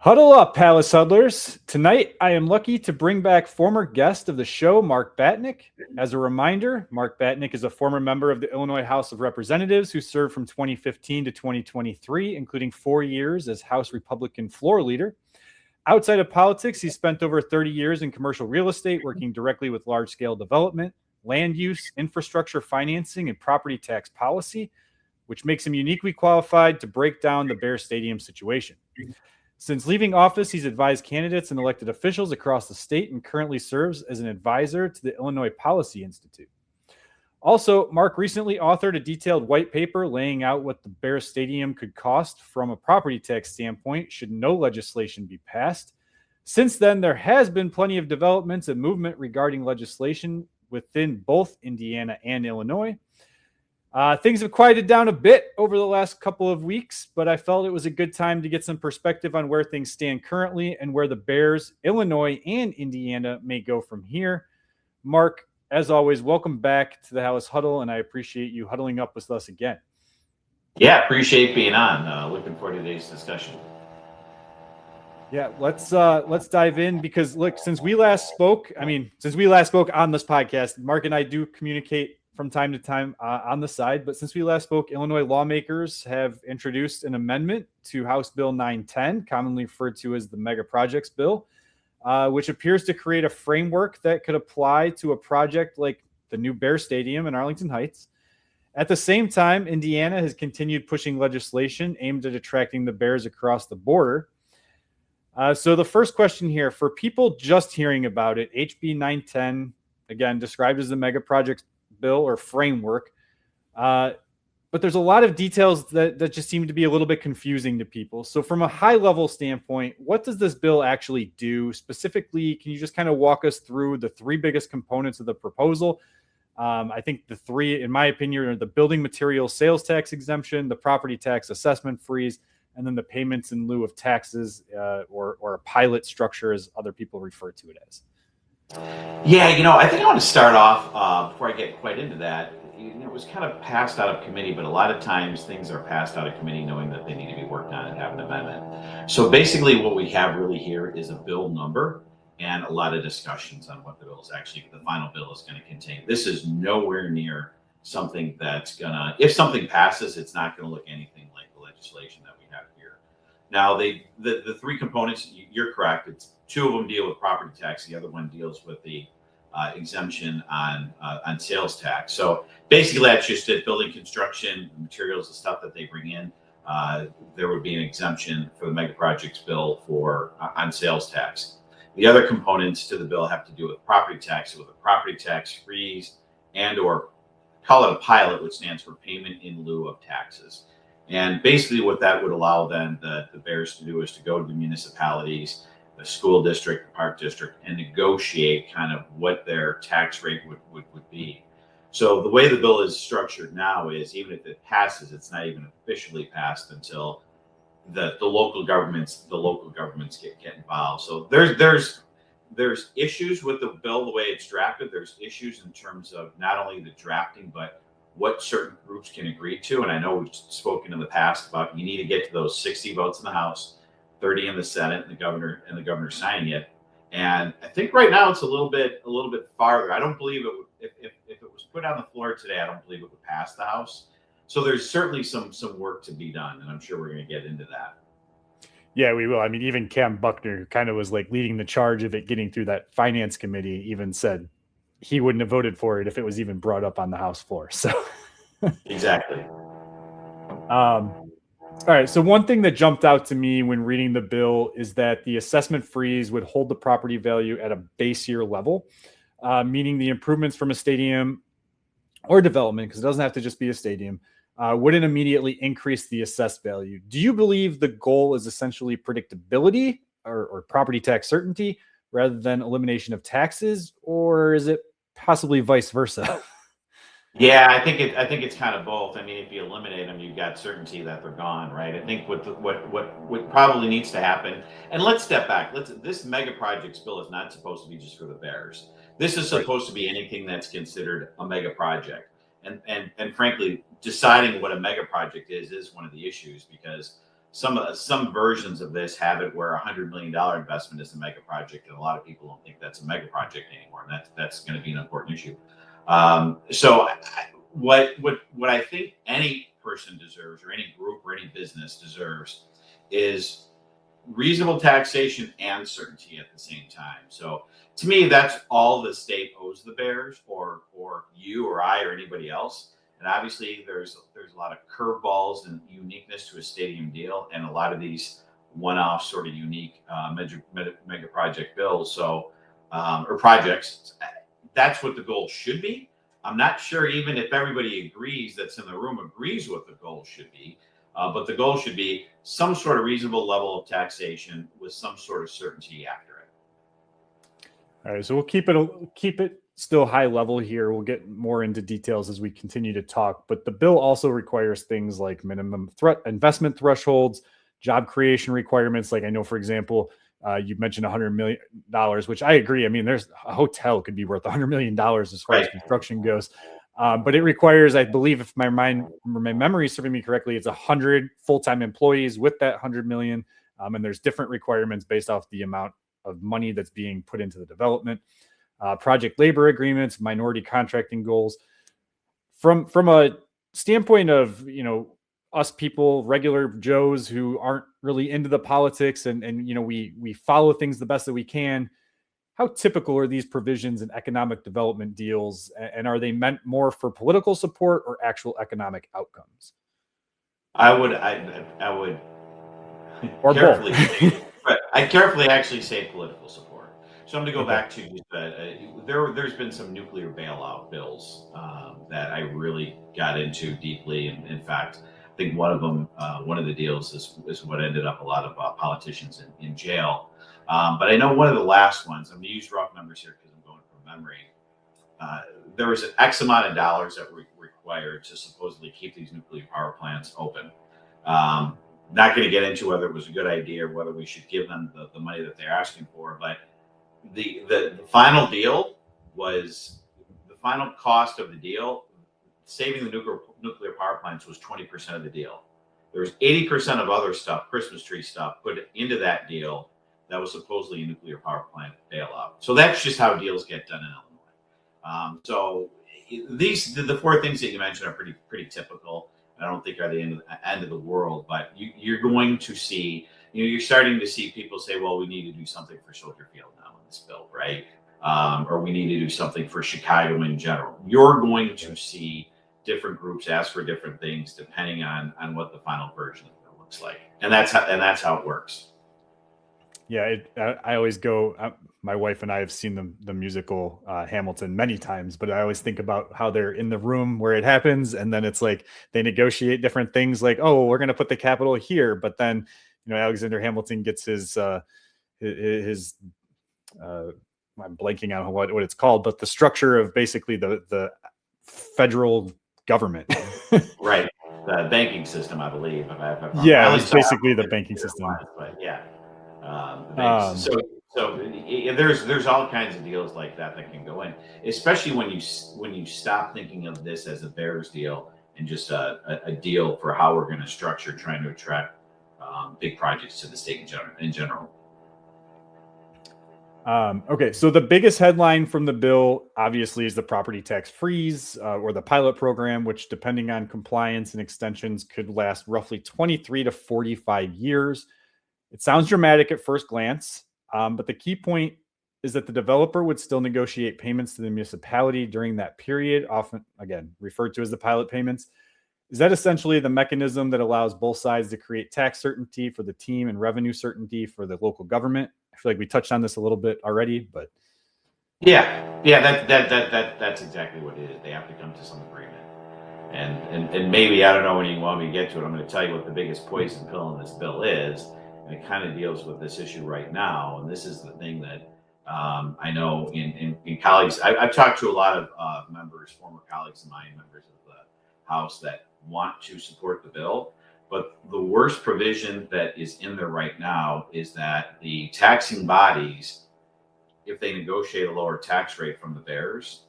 Huddle up, Halas Huddlers. Tonight, I am lucky to bring back former guest of the show, Mark Batinick. As a reminder, Mark Batinick is a former member of the Illinois House of Representatives who served from 2015 to 2023, including 4 years as House Republican floor leader. Outside of politics, he spent over 30 years in commercial real estate, working directly with large-scale development, land use, infrastructure financing, and property tax policy, which makes him uniquely qualified to break down the Bear Stadium situation. Since leaving office, he's advised candidates and elected officials across the state and currently serves as an advisor to the Illinois Policy Institute. Also, Mark recently authored a detailed white paper laying out what the Bear Stadium could cost from a property tax standpoint should no legislation be passed. Since then, there has been plenty of developments and movement regarding legislation within both Indiana and Illinois. Things have quieted down a bit over the last couple of weeks, but I felt it was a good time to get some perspective on where things stand currently and where the Bears, Illinois, and Indiana may go from here. Mark, as always, welcome back to the Halas Huddle, and I appreciate you huddling up with us again. Yeah, appreciate being on. Looking forward to today's discussion. Yeah, let's dive in because look, since we last spoke on this podcast, Mark and I do communicate from time to time on the side. But since we last spoke, Illinois lawmakers have introduced an amendment to House Bill 910, commonly referred to as the Mega Projects Bill, which appears to create a framework that could apply to a project like the new Bear Stadium in Arlington Heights. At the same time, Indiana has continued pushing legislation aimed at attracting the Bears across the border. So the first question here, for people just hearing about it, HB 910, again, described as the Mega Projects Bill or framework, but there's a lot of details that just seem to be a little bit confusing to people. So from a high level standpoint, what does this bill actually do? Specifically, can you just kind of walk us through the three biggest components of the proposal? I think the three, in my opinion, are the building materials sales tax exemption, the property tax assessment freeze, and then the payments in lieu of taxes, or a pilot structure, as other people refer to it as. Yeah, I think I want to start off before I get quite into that. It was kind of passed out of committee, but a lot of times things are passed out of committee knowing that they need to be worked on and have an amendment. So basically what we have really here is a bill number and a lot of discussions on what the final bill is going to contain. This is nowhere near something that's gonna, if something passes, it's not going to look anything like the legislation that we have here. Now, the three components, you're correct. It's two of them deal with property tax. The other one deals with the exemption on sales tax. So basically, that's just it. Building construction, materials, the stuff that they bring in. There would be an exemption for the mega projects bill on sales tax. The other components to the bill have to do with property tax, so with a property tax freeze and/or call it a pilot, which stands for payment in lieu of taxes. And basically, what that would allow then the Bears to do is to go to the municipalities, the school district, the park district, and negotiate kind of what their tax rate would be. So the way the bill is structured now is, even if it passes, it's not even officially passed until the local governments get involved. So there's issues with the bill the way it's drafted. There's issues in terms of not only the drafting, but what certain groups can agree to. And I know we've spoken in the past about you need to get to those 60 votes in the House, 30 in the Senate, and the governor signing it. And I think right now it's a little bit farther. I don't believe it would, if it was put on the floor today, I don't believe it would pass the House. So there's certainly some work to be done, and I'm sure we're going to get into that. Yeah, we will. I mean, even Cam Buckner, who kind of was like leading the charge of it getting through that finance committee, even said he wouldn't have voted for it if it was even brought up on the House floor. So exactly. All right. So one thing that jumped out to me when reading the bill is that the assessment freeze would hold the property value at a base year level, meaning the improvements from a stadium or development, because it doesn't have to just be a stadium, wouldn't immediately increase the assessed value. Do you believe the goal is essentially predictability or property tax certainty rather than elimination of taxes, or is it possibly vice versa? Yeah, I think it's kind of both. I mean, if you eliminate them, you've got certainty that they're gone, right? I think what probably needs to happen, and let's step back. This mega projects bill is not supposed to be just for the Bears. This is supposed to be anything that's considered a mega project. And frankly, deciding what a mega project is one of the issues, because some versions of this have it where $100 million investment is a mega project, and a lot of people don't think that's a mega project anymore, and that's going to be an important issue. What I think any person deserves, or any group or any business deserves, is reasonable taxation and certainty at the same time. So to me, that's all the state owes the Bears, or you or I or anybody else. And obviously, there's a lot of curveballs and uniqueness to a stadium deal, and a lot of these one-off sort of unique mega project bills. So or projects. That's what the goal should be. I'm not sure even if everybody agrees that's in the room agrees what the goal should be. But the goal should be some sort of reasonable level of taxation with some sort of certainty after it. All right, so we'll keep it still high level here. We'll get more into details as we continue to talk. But the bill also requires things like minimum investment thresholds, job creation requirements. Like I know, for example, you mentioned $100 million, which I agree. I mean, there's a hotel could be worth $100 million as far as construction goes. But it requires, I believe, if my memory is serving me correctly, it's 100 full-time employees with that 100 million. And there's different requirements based off the amount of money that's being put into the development. Project labor agreements, minority contracting goals. From a standpoint of, us people, regular Joes who aren't really into the politics and we follow things the best that we can. How typical are these provisions in economic development deals, and are they meant more for political support or actual economic outcomes? I would or carefully both. but I carefully actually say political support. So I'm going to go back to there's been some nuclear bailout bills that I really got into deeply, and in fact, I think one of them, one of the deals is what ended up a lot of politicians in jail. But I know one of the last ones, I'm going to use rough numbers here because I'm going from memory. There was an X amount of dollars that were required to supposedly keep these nuclear power plants open. Not going to get into whether it was a good idea or whether we should give them the money that they're asking for. But the final deal was, the final cost of the deal, saving the nuclear power plants, was 20% of the deal. There was 80% of other stuff, Christmas tree stuff, put into that deal that was supposedly a nuclear power plant bailout. So that's just how deals get done in Illinois. So the four things that you mentioned are pretty typical. I don't think are the end of the world, but you're going to see, you're starting to see people say, well, we need to do something for Soldier Field now in this bill, right? Or we need to do something for Chicago in general. You're going to see different groups ask for different things depending on what the final version of it looks like, and that's how it works. Yeah, I always go. My wife and I have seen the musical Hamilton many times, but I always think about how they're in the room where it happens, and then it's like they negotiate different things, like, oh, we're going to put the Capitol here, but then Alexander Hamilton gets his I'm blanking on what it's called, but the structure of basically the federal government, right? The banking system, I believe. Yeah, it's basically the banking system. But yeah. So there's all kinds of deals like that can go in, especially when you stop thinking of this as a Bears deal and just a deal for how we're going to structure trying to attract big projects to the state in general. Okay, so the biggest headline from the bill, obviously, is the property tax freeze or the pilot program, which, depending on compliance and extensions, could last roughly 23 to 45 years. It sounds dramatic at first glance, but the key point is that the developer would still negotiate payments to the municipality during that period, often, again, referred to as the pilot payments. Is that essentially the mechanism that allows both sides to create tax certainty for the team and revenue certainty for the local government? I feel like we touched on this a little bit already, but yeah, that's exactly what it is. They have to come to some agreement. And maybe, I don't know when you want me to get to it, I'm going to tell you what the biggest poison pill in this bill is. And it kind of deals with this issue right now. And this is the thing that I know in colleagues, I've talked to a lot of members, former colleagues of mine, members of the House, that want to support the bill. But the worst provision that is in there right now is that the taxing bodies, if they negotiate a lower tax rate from the Bears,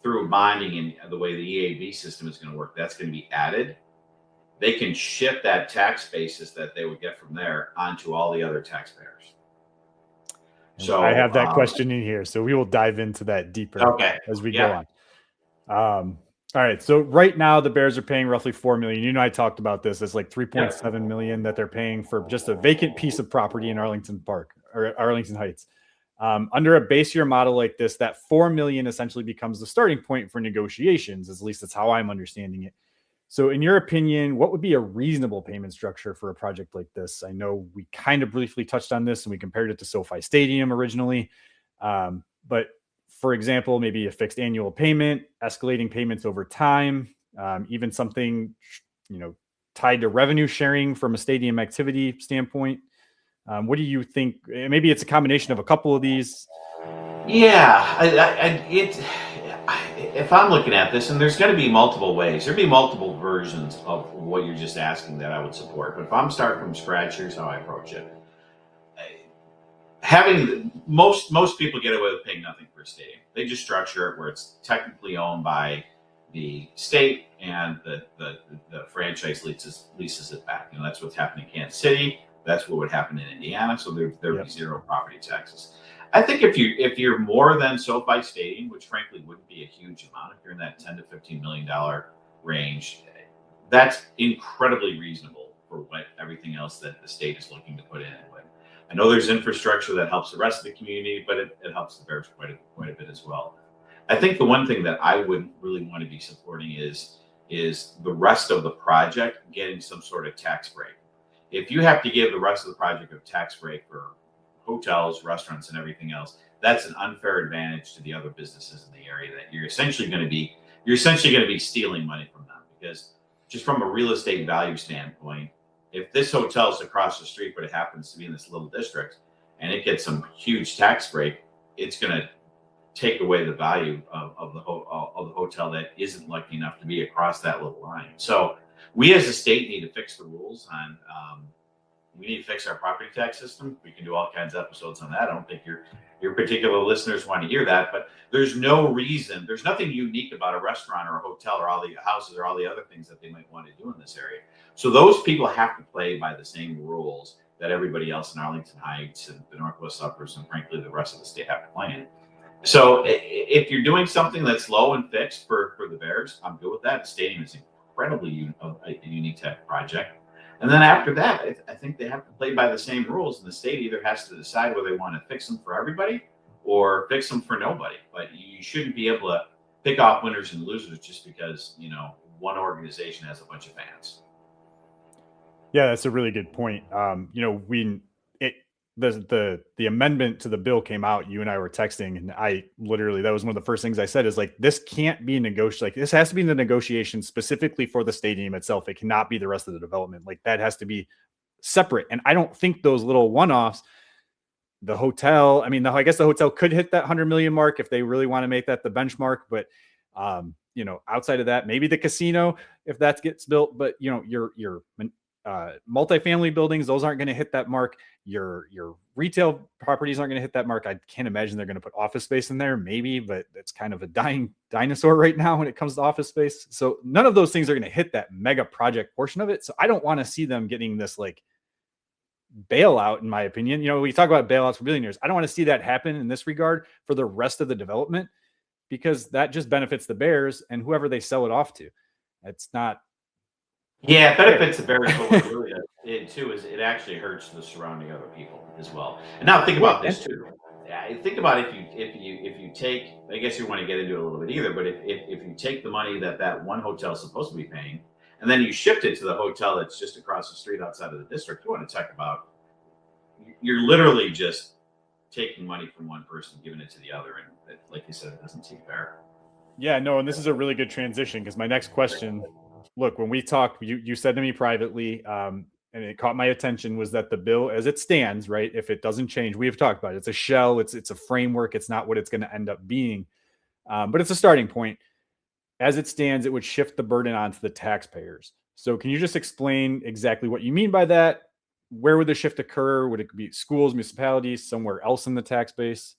through bonding and the way the EAB system is going to work, that's going to be added they can shift that tax basis that they would get from there onto all the other taxpayers. So I have that question in here, so we will dive into that deeper as we go on. All right. So right now the Bears are paying roughly $4 million. You and I talked about this. It's like $3.7 million that they're paying for just a vacant piece of property in Arlington Park or Arlington Heights. Under a base year model like this, that $4 million essentially becomes the starting point for negotiations. At least that's how I'm understanding it. So in your opinion, what would be a reasonable payment structure for a project like this? I know we kind of briefly touched on this and we compared it to SoFi Stadium originally. But for example, maybe a fixed annual payment, escalating payments over time, even something, tied to revenue sharing from a stadium activity standpoint. What do you think? Maybe it's a combination of a couple of these. Yeah, if I'm looking at this, and there's going to be multiple ways, there'd be multiple versions of what you're just asking that I would support. But if I'm starting from scratch, here's how I approach it. Most people get away with paying nothing for a stadium. They just structure it where it's technically owned by the state and the franchise leases it back. That's what's happening in Kansas City. That's what would happen in Indiana. So there would be zero property taxes. I think if you're more than SoFi Stadium, which frankly wouldn't be a huge amount, if you're in that $10 to $15 million range, that's incredibly reasonable for what everything else that the state is looking to put in. I know there's infrastructure that helps the rest of the community, but it helps the Bears quite a bit as well. I think the one thing that I would really want to be supporting is the rest of the project getting some sort of tax break. If you have to give the rest of the project a tax break for hotels, restaurants, and everything else, that's an unfair advantage to the other businesses in the area that you're essentially going to be stealing money from them, because just from a real estate value standpoint, if this hotel is across the street, but it happens to be in this little district, and it gets some huge tax break, it's going to take away the value of the hotel that isn't lucky enough to be across that little line. So we as a state need to fix the rules on. We need to fix our property tax system. We can do all kinds of episodes on that. I don't think your particular listeners want to hear that, but there's nothing unique about a restaurant or a hotel or all the houses or all the other things that they might want to do in this area. So those people have to play by the same rules that everybody else in Arlington Heights and the Northwest suburbs and frankly the rest of the state have to play in. So if you're doing something that's low and fixed for the Bears, I'm good with that. The stadium is incredibly a unique type of project. And then after that, I think they have to play by the same rules, and the state either has to decide whether they want to fix them for everybody or fix them for nobody. But you shouldn't be able to pick off winners and losers just because one organization has a bunch of fans. Yeah, that's a really good point. The amendment to the bill came out, you and I were texting, and that was one of the first things I said is like, this can't be negotiated. Like, this has to be in the negotiation specifically for the stadium itself. It cannot be the rest of the development. Like, that has to be separate. And I don't think those little one-offs, the hotel, I guess the hotel could hit that 100 million mark if they really want to make that the benchmark. But, outside of that, maybe the casino, if that gets built, but your multifamily buildings, those aren't going to hit that mark. Your retail properties aren't going to hit that mark. I can't imagine they're going to put office space in there, maybe, but it's kind of a dying dinosaur right now when it comes to office space. So none of those things are going to hit that mega project portion of it. So I don't want to see them getting this like bailout, in my opinion. We talk about bailouts for billionaires. I don't want to see that happen in this regard for the rest of the development, because that just benefits the Bears and whoever they sell it off to. It's not. Yeah, it benefits the Bears, but what really it too is it actually hurts the surrounding other people as well. And now think about this too. Think about if you take, I guess you want to get into it a little bit either, but if you take the money that one hotel is supposed to be paying, and then you shift it to the hotel that's just across the street outside of the district, you want to talk about, you're literally just taking money from one person, giving it to the other, and like you said, it doesn't seem fair. Yeah, no, and this is a really good transition, because my next question. Look, when we talked, you said to me privately, and it caught my attention, was that the bill as it stands, right, if it doesn't change, we have talked about it, it's a shell, it's a framework, it's not what it's going to end up being, but it's a starting point. As it stands, it would shift the burden onto the taxpayers. So can you just explain exactly what you mean by that? Where would the shift occur? Would it be schools, municipalities, somewhere else in the tax base?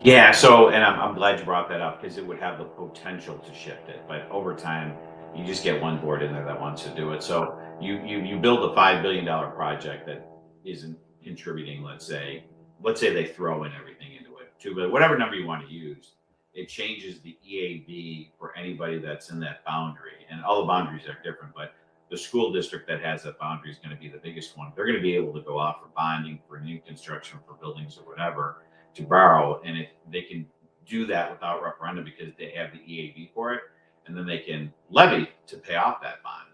Yeah, so, and I'm glad you brought that up, because it would have the potential to shift it, but over time, You just get one board in there that wants to do it. So you build a $5 billion project that isn't contributing. Let's say they throw in everything into it, whatever number you want to use. It changes the EAB for anybody that's in that boundary, and all the boundaries are different, but the school district that has that boundary is going to be the biggest one. They're going to be able to go off for bonding for new construction for buildings or whatever to borrow, and they can do that without referendum because they have the EAB for it, and then they can levy to pay off that bond.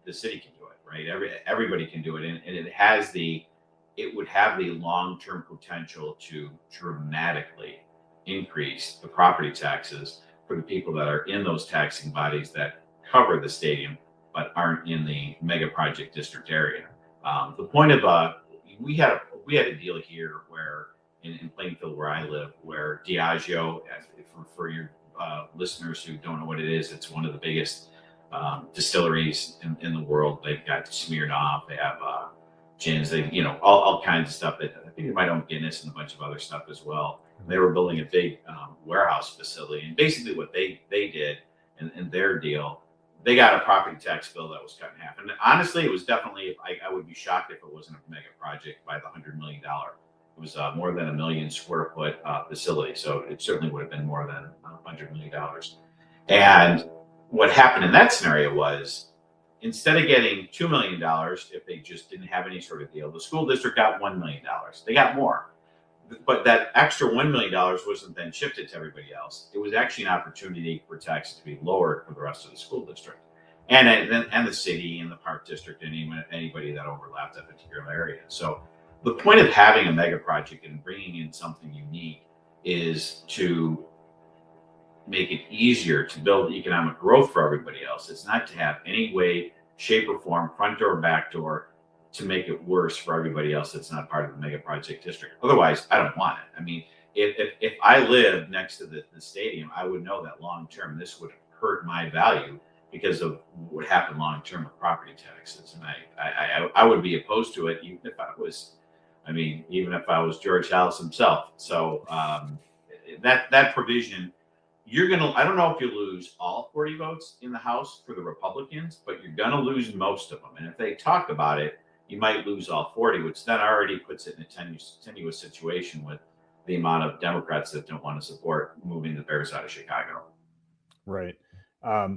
The city can do it, right? Everybody can do it, and it would have the long-term potential to dramatically increase the property taxes for the people that are in those taxing bodies that cover the stadium but aren't in the mega project district area. The point of we had a deal here where in Plainfield where I live, where Diageo, for your listeners who don't know what it is, it's one of the biggest distilleries in the world. They've got Smirnoff, they have gins, they all kinds of stuff. That I think they might own Guinness and a bunch of other stuff as well. They were building a big warehouse facility, and basically what they did in their deal, they got a property tax bill that was cut in half. And honestly, it was definitely, I would be shocked if it wasn't a mega project by the $100 million. It was more than 1 million square foot facility, so it certainly would have been more than $100 million. And what happened in that scenario was, instead of getting $2 million if they just didn't have any sort of deal, the school district got $1 million. They got more. But that extra $1 million wasn't then shifted to everybody else. It was actually an opportunity for taxes to be lowered for the rest of the school district, and the city and the park district and anybody that overlapped that particular area. So the point of having a mega project and bringing in something unique is to make it easier to build economic growth for everybody else. It's not to have any way, shape, or form, front door, back door, to make it worse for everybody else that's not part of the mega project district. Otherwise, I don't want it. I mean, if I lived next to the stadium, I would know that long term this would hurt my value because of what happened long term with property taxes, and I would be opposed to it even if I was George Halas himself. So that provision, I don't know if you lose all 40 votes in the House for the Republicans, but you're gonna lose most of them. And if they talk about it, you might lose all 40, which then already puts it in a tenuous situation with the amount of Democrats that don't want to support moving the Bears out of Chicago. Right.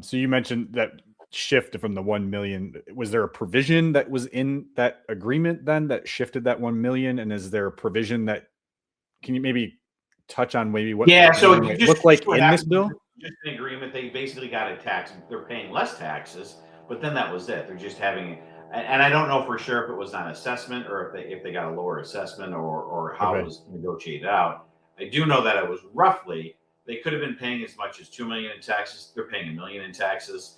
So you mentioned that shift from the 1 million. Was there a provision that was in that agreement then that shifted that 1 million? And is there a provision that, can you maybe touch on maybe what so it looked like in this bill? Just an agreement. They basically got a tax. They're paying less taxes, but then that was it. They're just having, and I don't know for sure if it was on assessment or if they got a lower assessment or how it was negotiated out. I do know that it was roughly, they could have been paying as much as $2 million in taxes. They're paying $1 million in taxes.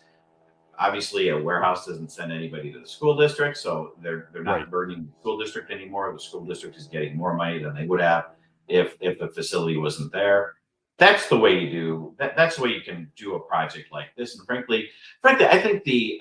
Obviously, a warehouse doesn't send anybody to the school district, so they're not burdening the school district anymore. The school district is getting more money than they would have if the facility wasn't there. That's the way you do that. That's the way you can do a project like this. And frankly, I think the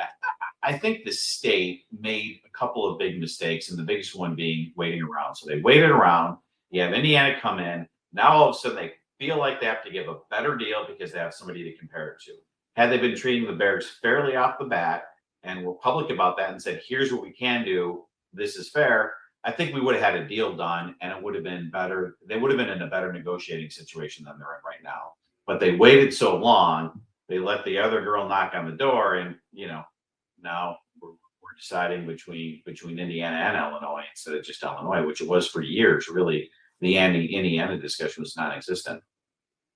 state made a couple of big mistakes, and the biggest one being waiting around. So they waited around. You have Indiana come in. Now all of a sudden they feel like they have to give a better deal because they have somebody to compare it to. Had they been treating the Bears fairly off the bat and were public about that and said, here's what we can do, this is fair, I think we would have had a deal done and it would have been better. They would have been in a better negotiating situation than they're in right now. But they waited so long, they let the other girl knock on the door, and now we're deciding between Indiana and Illinois instead of just Illinois, which it was for years. Really, the Indiana discussion was non-existent.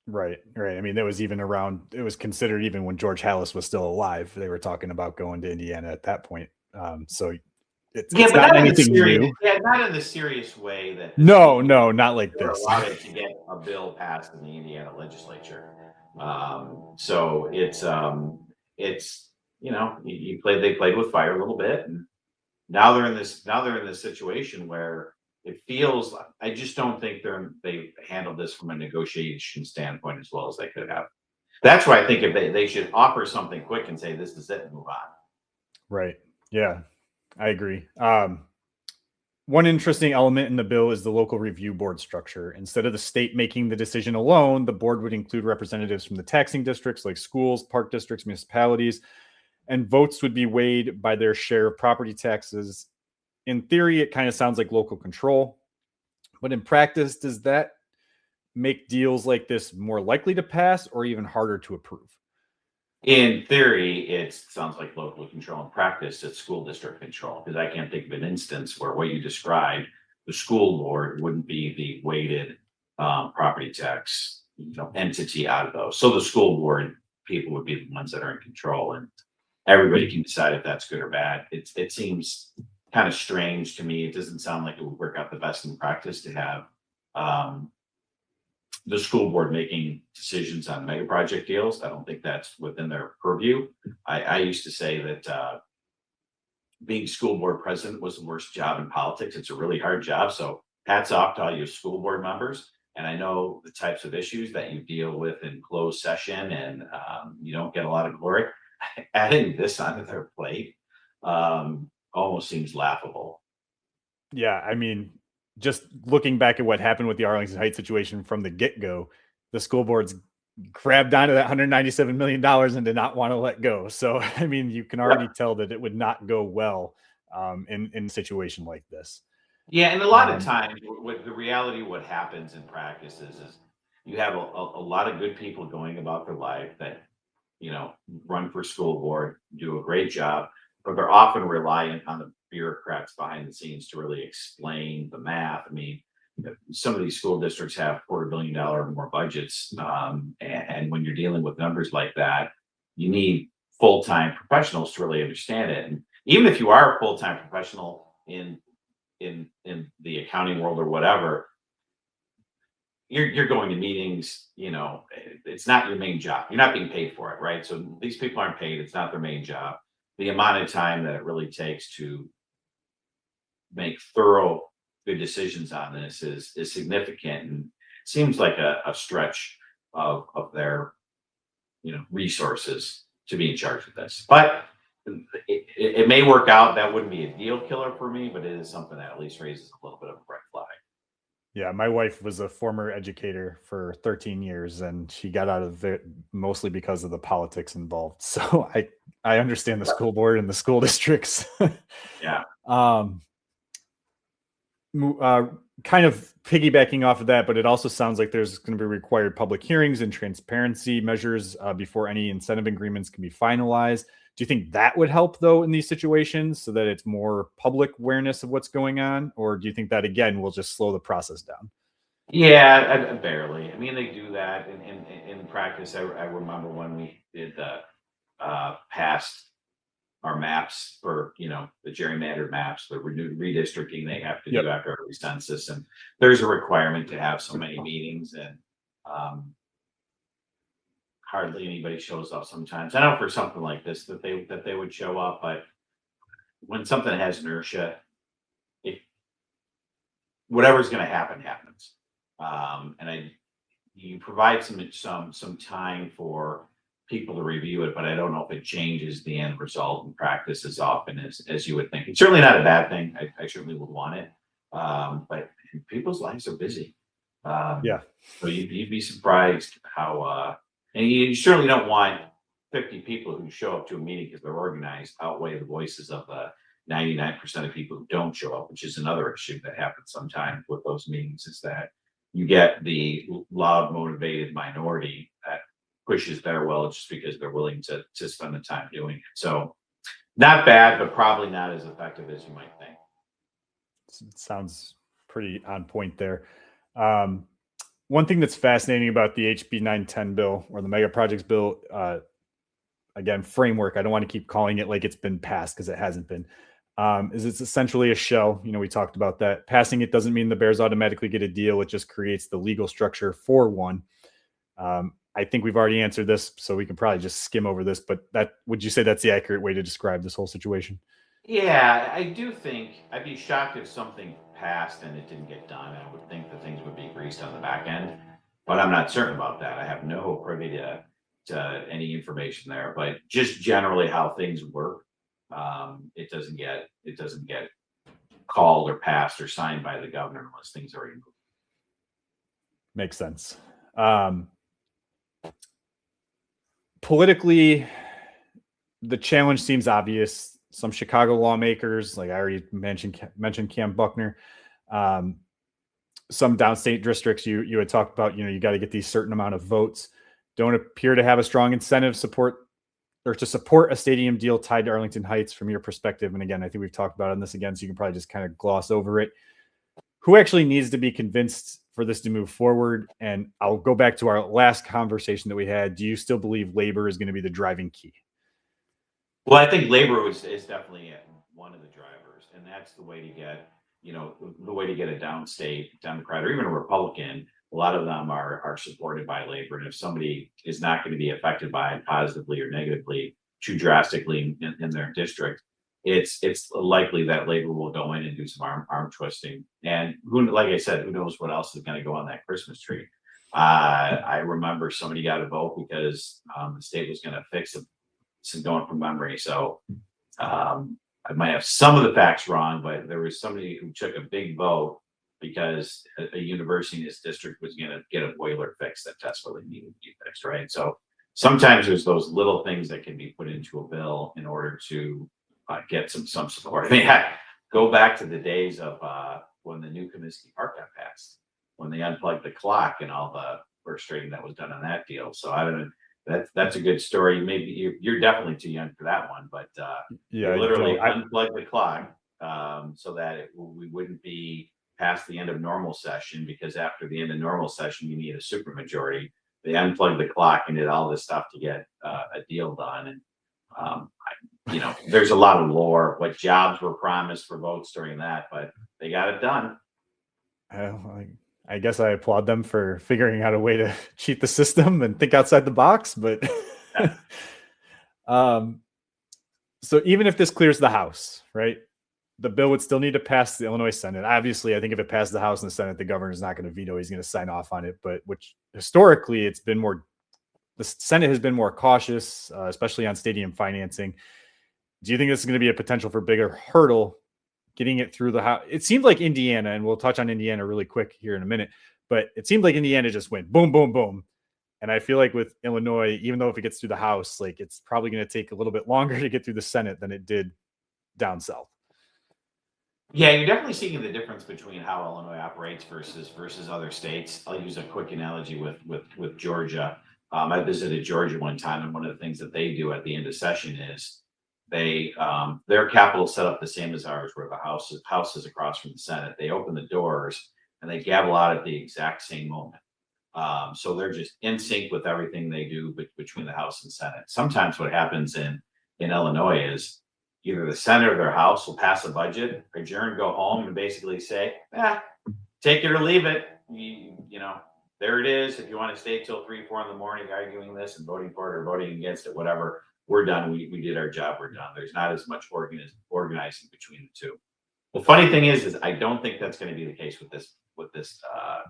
Right. I mean, that was even around, it was considered even when George Halas was still alive. They were talking about going to Indiana at that point. So it's not anything new. Yeah, not in the serious way that. No, not like this. Allowed it to get a bill passed in the Indiana legislature. So it's they played with fire a little bit, and now they're in this situation where it feels, I just don't think they handled this from a negotiation standpoint as well as they could have. That's why I think if they should offer something quick and say, this is it, and move on. Right. Yeah, I agree. One interesting element in the bill is the local review board structure. Instead of the state making the decision alone, the board would include representatives from the taxing districts like schools, park districts, municipalities, and votes would be weighed by their share of property taxes. In theory, it kind of sounds like local control, but in practice, does that make deals like this more likely to pass or even harder to approve? In theory, it sounds like local control. In practice, it's school district control, because I can't think of an instance where what you described, the school board wouldn't be the weighted property tax entity out of those. So the school board people would be the ones that are in control, and everybody can decide if that's good or bad. It seems kind of strange to me. It doesn't sound like it would work out the best in practice to have um, the school board making decisions on mega project deals. I don't think that's within their purview. I used to say that being school board president was the worst job in politics. It's a really hard job. So hats off to all you school board members. And I know the types of issues that you deal with in closed session, and you don't get a lot of glory. Adding this onto their plate almost seems laughable. Yeah, I mean, just looking back at what happened with the Arlington Heights situation from the get go, the school boards grabbed onto that $197 million and did not want to let go. So, I mean, you can already tell that it would not go well in a situation like this. Yeah, and a lot of Um, times, with the reality, what happens in practice is you have a lot of good people going about their life that run for school board, do a great job, but they're often reliant on the bureaucrats behind the scenes to really explain the math. I mean, some of these school districts have $250 million or more budgets, and when you're dealing with numbers like that, you need full-time professionals to really understand it. And even if you are a full-time professional in the accounting world or whatever, you're going to meetings. It's not your main job. You're not being paid for it, right? So these people aren't paid. It's not their main job. The amount of time that it really takes to make thorough good decisions on this is significant, and seems like a stretch of their resources to be in charge of this. But it may work out. That wouldn't be a deal killer for me, but it is something that at least raises a little bit of a red flag. yeah, my wife was a former educator for 13 years and she got out of it mostly because of the politics involved. So I understand the school board and the school districts. Yeah. um, Kind of piggybacking off of that, but it also sounds like there's going to be required public hearings and transparency measures before any incentive agreements can be finalized. Do you think that would help though in these situations so that it's more public awareness of what's going on? Or do you think that again will just slow the process down? Yeah, barely. I mean, they do that in practice. I remember when we did the past our maps for the gerrymandered maps, the renewed redistricting they have to Yep. do after every census, and there's a requirement to have so many meetings, and hardly anybody shows up sometimes. I know for something like this that they would show up, but when something has inertia, it whatever's going to happen happens. And you provide some time for people to review it, but I don't know if it changes the end result in practice as often as you would think. It's certainly not a bad thing. I certainly would want it, but people's lives are busy. Yeah. So you'd be surprised how, and you certainly don't want 50 people who show up to a meeting because they're organized outweigh the voices of the 99% of people who don't show up, which is another issue that happens sometimes with those meetings, is that you get the loud, motivated minority that pushes their will just because they're willing to spend the time doing it. So not bad, but probably not as effective as you might think. Sounds pretty on point there. One thing that's fascinating about the HB 910 bill or the mega projects bill, again, framework, I don't want to keep calling it like it's been passed because it hasn't been, is it's essentially a shell. We talked about that. Passing it doesn't mean the Bears automatically get a deal. It just creates the legal structure for one. I think we've already answered this, so we can probably just skim over this, but would you say that's the accurate way to describe this whole situation? Yeah, I do think I'd be shocked if something passed and it didn't get done. I would think that things would be greased on the back end, but I'm not certain about that. I have no privy to any information there, but just generally how things work, it doesn't get called or passed or signed by the governor unless things are already moved. Makes sense. Politically, the challenge seems obvious. Some Chicago lawmakers, like I already mentioned Cam Buckner, some downstate districts you had talked about, you got to get these certain amount of votes, don't appear to have a strong incentive to support a stadium deal tied to Arlington Heights from your perspective. And again, I think we've talked about it on this again, so you can probably just kind of gloss over it. Who actually needs to be convinced for this to move forward? And I'll go back to our last conversation that we had. Do you still believe labor is going to be the driving key? Well, I think labor is definitely one of the drivers, and that's the way to get, the way to get a downstate Democrat or even a Republican. A lot of them are supported by labor, and if somebody is not going to be affected by it positively or negatively too drastically in their district, it's likely that labor will go in and do some arm twisting. And like I said, who knows what else is going to go on that Christmas tree? I remember somebody got a vote because the state was going to fix it. Going from memory, so I might have some of the facts wrong, but there was somebody who took a big vote because a university in his district was going to get a boiler fix that desperately needed to be fixed, right? So sometimes there's those little things that can be put into a bill in order to get some support. I mean, go back to the days of when the new Comiskey Park got passed, when they unplugged the clock and all the frustrating that was done on that deal. So I don't know. That's a good story. Maybe you're definitely too young for that one, but yeah, literally unplug the clock so that we wouldn't be past the end of normal session, because after the end of normal session, you need a supermajority. They unplugged the clock and did all this stuff to get a deal done. And there's a lot of lore, what jobs were promised for votes during that, but they got it done. I guess I applaud them for figuring out a way to cheat the system and think outside the box. But so even if this clears the House, right, the bill would still need to pass the Illinois Senate. Obviously, I think if it passes the House and the Senate, the governor's not going to veto. He's going to sign off on it. But which historically, the Senate has been more cautious, especially on stadium financing. Do you think this is going to be a potential for bigger hurdle getting it through the House? It seemed like Indiana, and we'll touch on Indiana really quick here in a minute, but it seemed like Indiana just went boom, boom, boom. And I feel like with Illinois, even though if it gets through the House, like it's probably going to take a little bit longer to get through the Senate than it did down south. Yeah, you're definitely seeing the difference between how Illinois operates versus other states. I'll use a quick analogy with Georgia. I visited Georgia one time, and one of the things that they do at the end of session is their Capitol set up the same as ours, where the House is across from the Senate. They open the doors and they gavel out at the exact same moment. So they're just in sync with everything they do between the House and Senate. Sometimes what happens in Illinois is either the Senate or their House will pass a budget, adjourn, go home, and basically say, take it or leave it. There it is. If you want to stay till 3, 4 in the morning arguing this and voting for it or voting against it, whatever, we're done. We did our job. We're done. There's not as much organizing between the two. The funny thing is I don't think that's going to be the case with this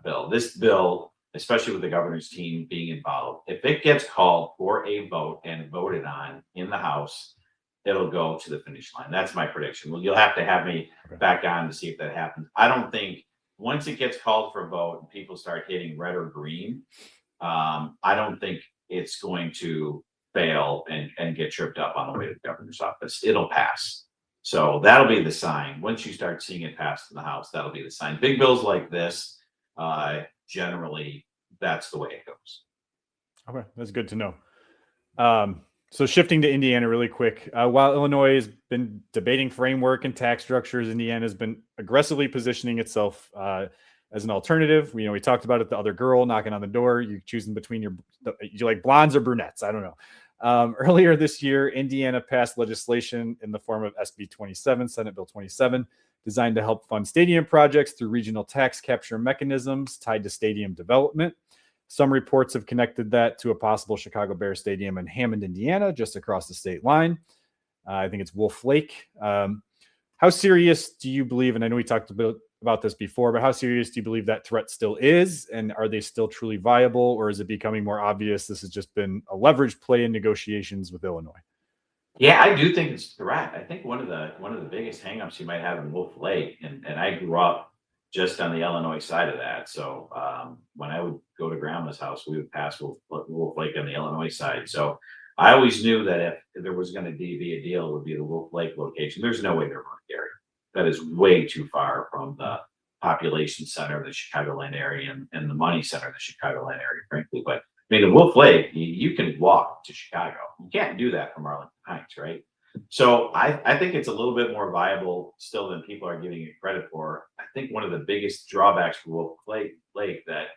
bill. This bill, especially with the governor's team being involved, if it gets called for a vote and voted on in the House, it'll go to the finish line. That's my prediction. Well, you'll have to have me back on to see if that happens. I don't think once it gets called for a vote and people start hitting red or green, I don't think it's going to fail and get tripped up on the way to the governor's office. It'll pass. So that'll be the sign. Once you start seeing it pass in the House, that'll be the sign. Big bills like this, generally, that's the way it goes. Okay, that's good to know. So shifting to Indiana really quick, while Illinois has been debating framework and tax structures, Indiana has been aggressively positioning itself as an alternative. We talked about it, the other girl knocking on the door, you choosing between you like blondes or brunettes. I don't know. Earlier this year, Indiana passed legislation in the form of SB 27, Senate Bill 27, designed to help fund stadium projects through regional tax capture mechanisms tied to stadium development. Some reports have connected that to a possible Chicago Bears stadium in Hammond, Indiana, just across the state line. I think it's Wolf Lake. How serious do you believe, and I know we talked about this before, but how serious do you believe that threat still is? And are they still truly viable, or is it becoming more obvious this has just been a leverage play in negotiations with Illinois? Yeah, I do think it's correct. I think one of the biggest hangups you might have in Wolf Lake, and I grew up just on the Illinois side of that. So when I would go to grandma's house, we would pass Wolf Lake on the Illinois side. So I always knew that if there was going to be a deal, it would be the Wolf Lake location. There's no way they're going to Gary. That is way too far from the population center of the Chicagoland area and the money center of the Chicagoland area, frankly. But I mean, the Wolf Lake, you can walk to Chicago. You can't do that from Arlington Heights, right? So I think it's a little bit more viable still than people are giving it credit for. I think one of the biggest drawbacks for Wolf Lake that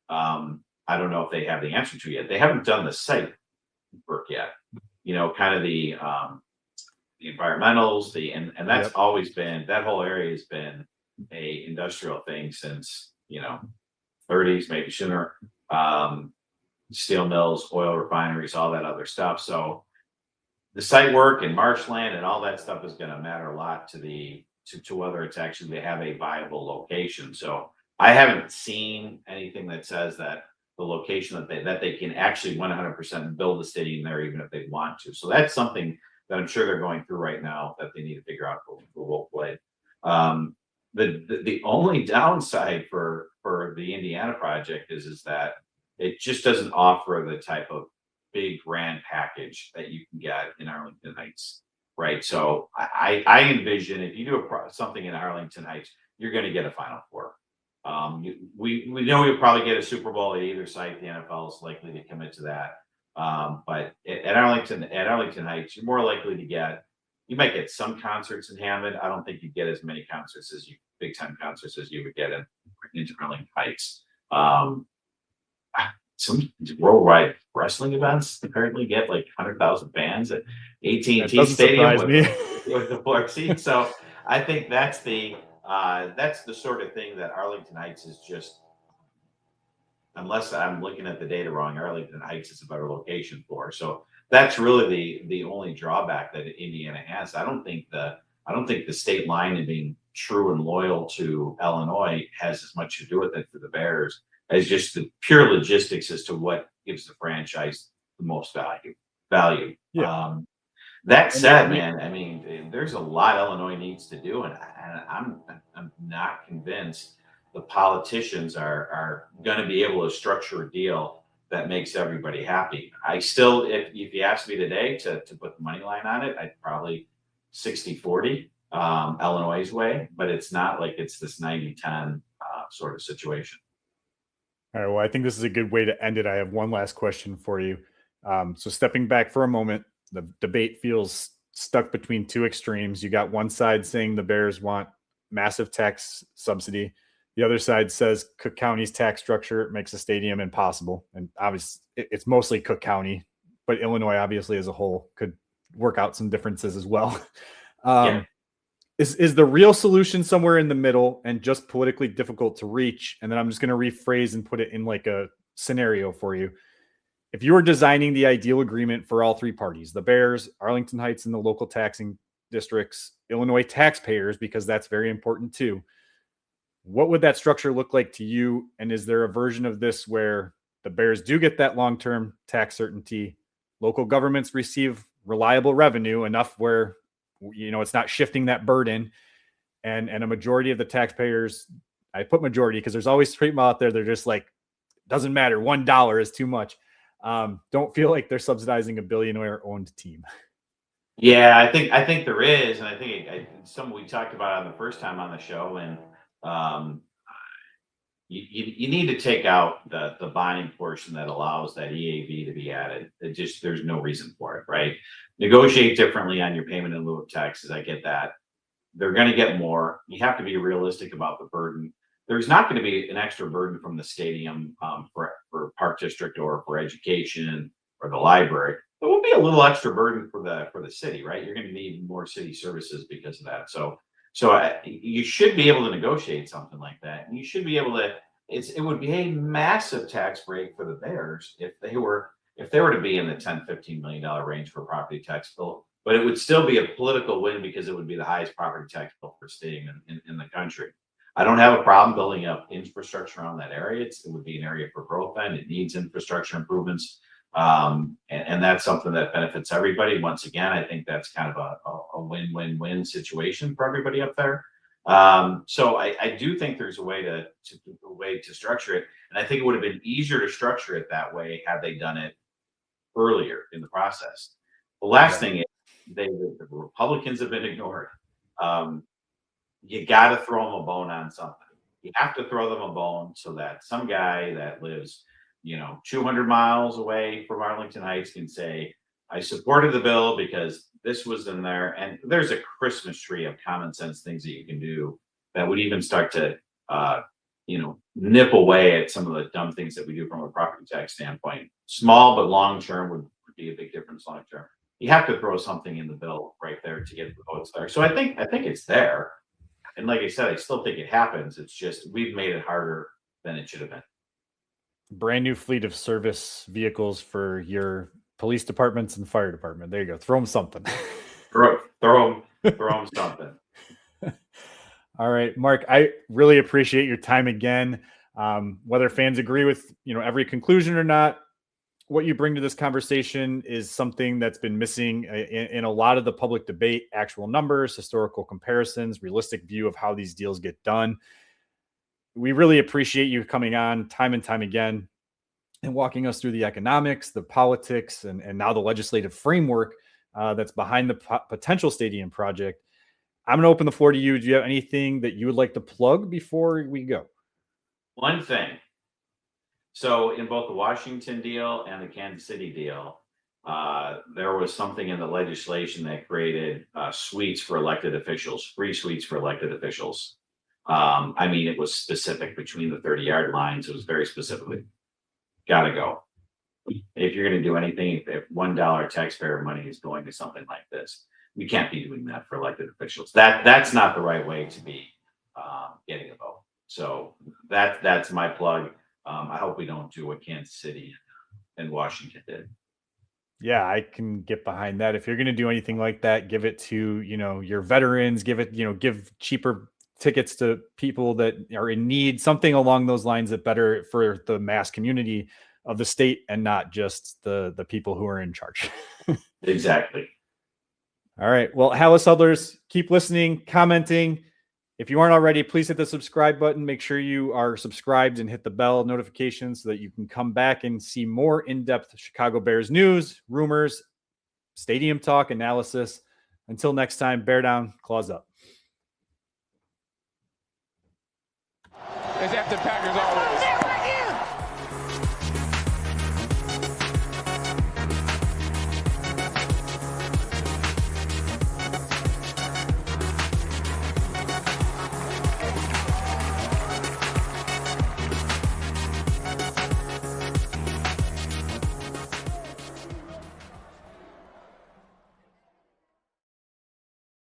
I don't know if they have the answer to yet. They haven't done the site work yet. Kind of the environmentals, and that's Yep. always been that whole area has been a industrial thing since 30s, maybe sooner. Steel mills, oil refineries, all that other stuff. So the site work and marshland and all that stuff is going to matter a lot to whether it's actually they have a viable location. So I haven't seen anything that says that the location that they can actually 100% build the stadium there, even if they want to. So that's something that I'm sure they're going through right now that they need to figure out for Wolf Blade. The only downside for the Indiana project is that it just doesn't offer the type of big grand package that you can get in Arlington Heights, right? So I envision if you do something in Arlington Heights, you're going to get a Final Four. We know you'll probably get a Super Bowl at either site. The NFL is likely to commit to that. But at Arlington Heights, you're more likely to get. You might get some concerts in Hammond. I don't think you get as many concerts as big time concerts as you would get in Arlington Heights. Some worldwide wrestling events apparently get like 100,000 fans at That AT&T doesn't Stadium surprise me. with the floor seat. So I think that's the sort of thing that Arlington Heights is just, unless I'm looking at the data wrong, Arlington Heights is a better location for. So that's really the only drawback that Indiana has. I don't think the state line and being true and loyal to Illinois has as much to do with it for the Bears as just the pure logistics as to what gives the franchise the most value. Yeah. That And said, man, I mean, there's a lot Illinois needs to do, and I'm not convinced the politicians are going to be able to structure a deal that makes everybody happy. I still, if you ask me today to put the money line on it, I'd probably 60-40 Illinois' way, but it's not like it's this 90-10 sort of situation. All right. Well, I think this is a good way to end it. I have one last question for you. So stepping back for a moment, the debate feels stuck between two extremes. You got one side saying the Bears want massive tax subsidy. The other side says Cook County's tax structure makes a stadium impossible. And obviously, it's mostly Cook County, but Illinois, obviously, as a whole, could work out some differences as well. Yeah. Is the real solution somewhere in the middle and just politically difficult to reach? And then I'm just going to rephrase and put it in like a scenario for you. If you were designing the ideal agreement for all three parties, the Bears, Arlington Heights, and the local taxing districts, Illinois taxpayers, because that's very important too, what would that structure look like to you? And is there a version of this where the Bears do get that long-term tax certainty, local governments receive reliable revenue enough where it's not shifting that burden, and a majority of the taxpayers, I put majority because there's always people out there, they're just like, doesn't matter, $1 is too much. Don't feel like they're subsidizing a billionaire owned team. Yeah, I think there is, and I think some we talked about on the first time on the show, and um, you need to take out the bonding portion that allows that EAV to be added. There's no reason for it, right? Negotiate differently on your payment in lieu of taxes. I get that. They're going to get more. You have to be realistic about the burden. There's not going to be an extra burden from the stadium for Park District or for education or the library. There will be a little extra burden for the city, right? You're going to need more city services because of that. So you should be able to negotiate something like that, and you should be able to. It would be a massive tax break for the Bears if they were to be in the $10-15 million range for property tax bill, but it would still be a political win because it would be the highest property tax bill for staying in the country. I don't have a problem building up infrastructure around that area. It would be an area for growth, and it needs infrastructure improvements. And that's something that benefits everybody. Once again, I think that's kind of a win-win-win situation for everybody up there. So I do think there's a way to structure it, and I think it would have been easier to structure it that way had they done it earlier in the process. The last thing is the Republicans have been ignored. You got to throw them a bone on something. You have to throw them a bone so that some guy that lives 200 miles away from Arlington Heights can say, I supported the bill because this was in there. And there's a Christmas tree of common sense things that you can do that would even start to, nip away at some of the dumb things that we do from a property tax standpoint. Small, but long-term would be a big difference long-term. You have to throw something in the bill right there to get the votes there. So I think it's there. And like I said, I still think it happens. It's just we've made it harder than it should have been. Brand new fleet of service vehicles for your police departments and fire department. There you go. Throw them something. throw them something. All right, Mark, I really appreciate your time again. Whether fans agree with every conclusion or not, what you bring to this conversation is something that's been missing in a lot of the public debate: actual numbers, historical comparisons, realistic view of how these deals get done. We really appreciate you coming on time and time again and walking us through the economics, the politics, and now the legislative framework that's behind the potential stadium project. I'm going to open the floor to you. Do you have anything that you would like to plug before we go? One thing. So in both the Washington deal and the Kansas City deal, there was something in the legislation that created suites for elected officials, free suites for elected officials. It was specific between the 30-yard lines. It was very specifically, got to go. If you're going to do anything, if $1 taxpayer money is going to something like this, we can't be doing that for elected officials. That's not the right way to be getting a vote. So that's my plug. I hope we don't do what Kansas City and Washington did. Yeah, I can get behind that. If you're going to do anything like that, give it to, your veterans, give cheaper tickets to people that are in need, something along those lines that better for the mass community of the state and not just the people who are in charge. Exactly. All right. Well, Halas Huddlers, keep listening, commenting. If you aren't already, please hit the subscribe button. Make sure you are subscribed and hit the bell notification so that you can come back and see more in-depth Chicago Bears news, rumors, stadium talk, analysis. Until next time, bear down, claws up. As after Packers